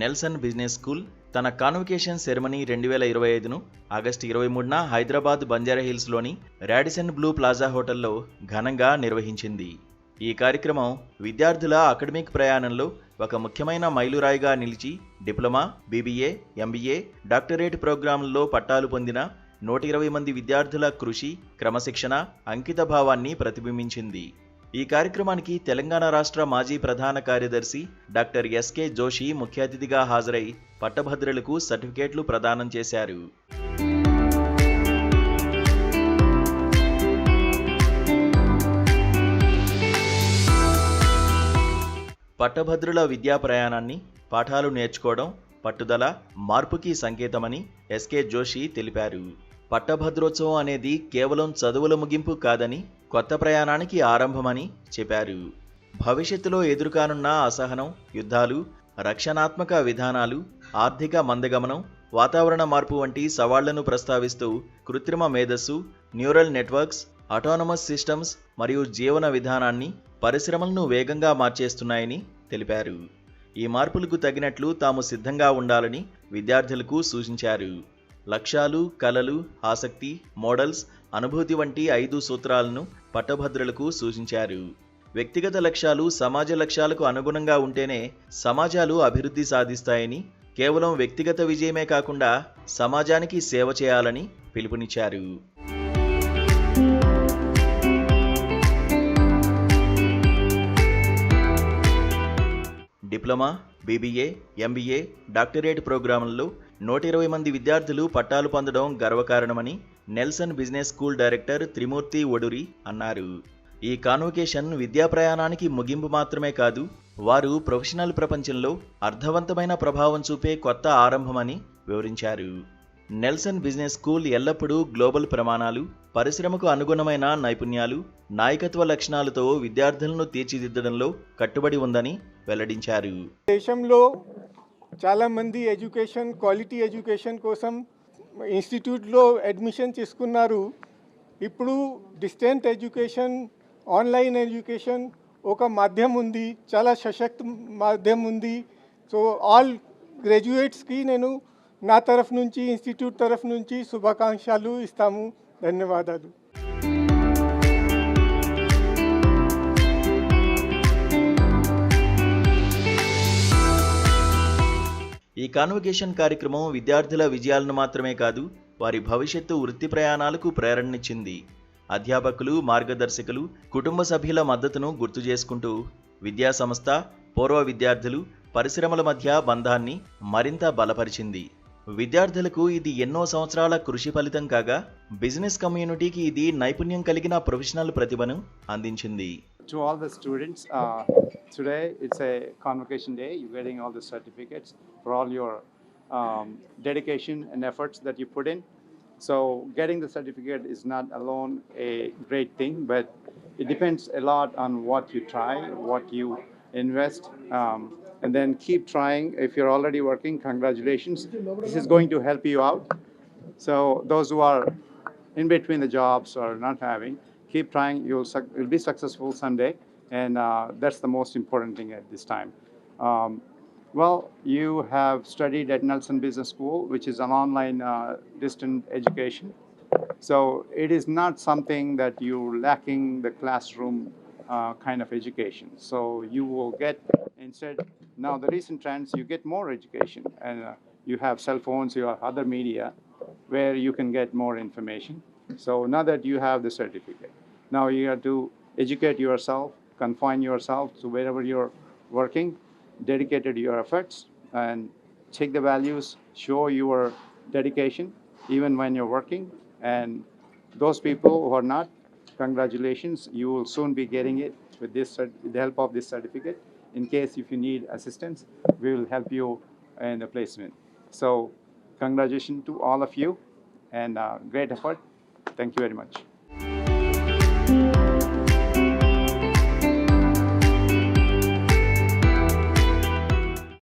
Nelson business school తన convocation ceremony 2025ను August 23న హైదరాబాద్ బంజారాహిల్స్లోని రాడిసన్ బ్లూ ప్లాజా హోటల్లో ఘనంగా నిర్వహించింది. ఈ కార్యక్రమం విద్యార్థుల అకాడమిక్ ప్రయాణంలో ఒక ముఖ్యమైన మైలురాయిగా నిలిచి డిప్లొమా, బీబీఏ, ఎంబీఏ, డాక్టరేట్ ప్రోగ్రాంల్లో పట్టాలు పొందిన 120 మంది విద్యార్థుల కృషి, క్రమశిక్షణ, అంకితభావాన్ని ప్రతిబింబించింది. ఈ కార్యక్రమానికి తెలంగాణ రాష్ట్ర మాజీ ప్రధాన కార్యదర్శి డాక్టర్ ఎస్కే జోషి ముఖ్య అతిథిగా హాజరై పట్టభద్రులకు సర్టిఫికేట్లు ప్రదానం చేశారు. పట్టభద్రుల విద్యా ప్రయాణాన్ని, పాఠాలు నేర్చుకోవడం, పట్టుదల, మార్పుకి సంకేతమని ఎస్కే జోషి తెలిపారు. పట్టభద్రోత్సవం అనేది కేవలం చదువుల ముగింపు కాదని, కొత్త ప్రయాణానికి ఆరంభమని చెప్పారు. భవిష్యత్తులో ఎదురుకానున్న అసహనం, యుద్ధాలు, రక్షణాత్మక విధానాలు, ఆర్థిక మందగమనం, వాతావరణ మార్పు వంటి సవాళ్లను ప్రస్తావిస్తూ కృత్రిమ మేధస్సు, న్యూరల్ నెట్వర్క్స్, ఆటోనమస్ సిస్టమ్స్ మరియు జీవన విధానాన్ని, పరిశ్రమలను వేగంగా మార్చేస్తున్నాయని తెలిపారు. ఈ మార్పులకు తగినట్లు తాము సిద్ధంగా ఉండాలని విద్యార్థులకు సూచించారు. లక్ష్యాలు, కలలు, ఆసక్తి, మోడల్స్, అనుభూతి వంటి 5 సూత్రాలను పట్టభద్రులకు సూచించారు. వ్యక్తిగత లక్ష్యాలు సమాజ లక్ష్యాలకు అనుగుణంగా ఉంటేనే సమాజాలు అభివృద్ధి సాధిస్తాయని, కేవలం వ్యక్తిగత విజయమే కాకుండా సమాజానికి సేవ చేయాలని పిలుపునిచ్చారు. డిప్లొమా, బీబీఏ, ఎంబీఏ, డాక్టరేట్ ప్రోగ్రాంలలో 120 మంది విద్యార్థులు పట్టాలు పొందడం గర్వకారణమని నెల్సన్ బిజినెస్ స్కూల్ డైరెక్టర్ త్రిమూర్తి ఒడురి అన్నారు. ఈ కాన్వకేషన్ విద్యా ప్రయాణానికి ముగింపు మాత్రమే కాదు, వారు ప్రొఫెషనల్ ప్రపంచంలో అర్థవంతమైన ప్రభావం చూపే కొత్త ఆరంభమని వివరించారు. నెల్సన్ బిజినెస్ స్కూల్ ఎల్లప్పుడూ గ్లోబల్ ప్రమాణాలు, పరిశ్రమకు అనుగుణమైన నైపుణ్యాలు, నాయకత్వ లక్షణాలతో విద్యార్థులను తీర్చిదిద్దడంలో కట్టుబడి ఉందని వెల్లడించారు. దేశంలో చాలా మంది క్వాలిటీ ఎడ్యుకేషన్ కోసం ఇన్స్టిట్యూట్లో అడ్మిషన్ తీసుకున్నారు. ఇప్పుడు డిస్టెంట్ ఎడ్యుకేషన్, ఆన్లైన్ ఎడ్యుకేషన్ ఒక మాధ్యమం ఉంది, చాలా సశక్త మాధ్యమం ఉంది. సో ఆల్ గ్రాడ్యుయేట్స్కి నేను నా తరఫు నుంచి, ఇన్స్టిట్యూట్ తరఫు నుంచి శుభాకాంక్షలు ఇస్తాము. ధన్యవాదాలు. ఈ కాన్వకేషన్ కార్యక్రమం విద్యార్థుల విజయాలను మాత్రమే కాదు, వారి భవిష్యత్తు వృత్తి ప్రయాణాలకు ప్రేరణనిచ్చింది. అధ్యాపకులు, మార్గదర్శకులు, కుటుంబ సభ్యుల మద్దతును గుర్తు చేసుకుంటూ విద్యా సంస్థ, పూర్వ విద్యార్థులు, పరిశ్రమల మధ్య బంధాన్ని మరింత బలపరిచింది. విద్యార్థులకు ఇది ఎన్నో సంవత్సరాల కృషి ఫలితం కాగా, బిజినెస్ కమ్యూనిటీకి ఇది నైపుణ్యం కలిగిన ప్రొఫెషనల్ ప్రతిభను అందించింది. To all the students, today it's a convocation day. You're getting all the certificates for all your dedication and efforts that you put in. So getting the certificate is not alone a great thing, but it depends a lot on what you try, what you invest, and then keep trying. If you're already working, congratulations. This is going to help you out. So those who are in between the jobs or not having, keep trying. You'll be successful someday, and that's the most important thing at this time. Well, you have studied at Nelson Business School, which is an online distant education. So it is not something that you're lacking the classroom kind of education. So you will get, instead, now the recent trends, you get more education, and you have cell phones, you have other media where you can get more information. So now that you have the certificate, now you have to educate yourself, confine yourself to wherever you're working, dedicated your efforts, and check the values, show your dedication even when you're working. And those people who are not, congratulations, you will soon be getting it with the help of this certificate. In case if you need assistance, we will help you in the placement. So congratulations to all of you, and great effort. Thank you very much.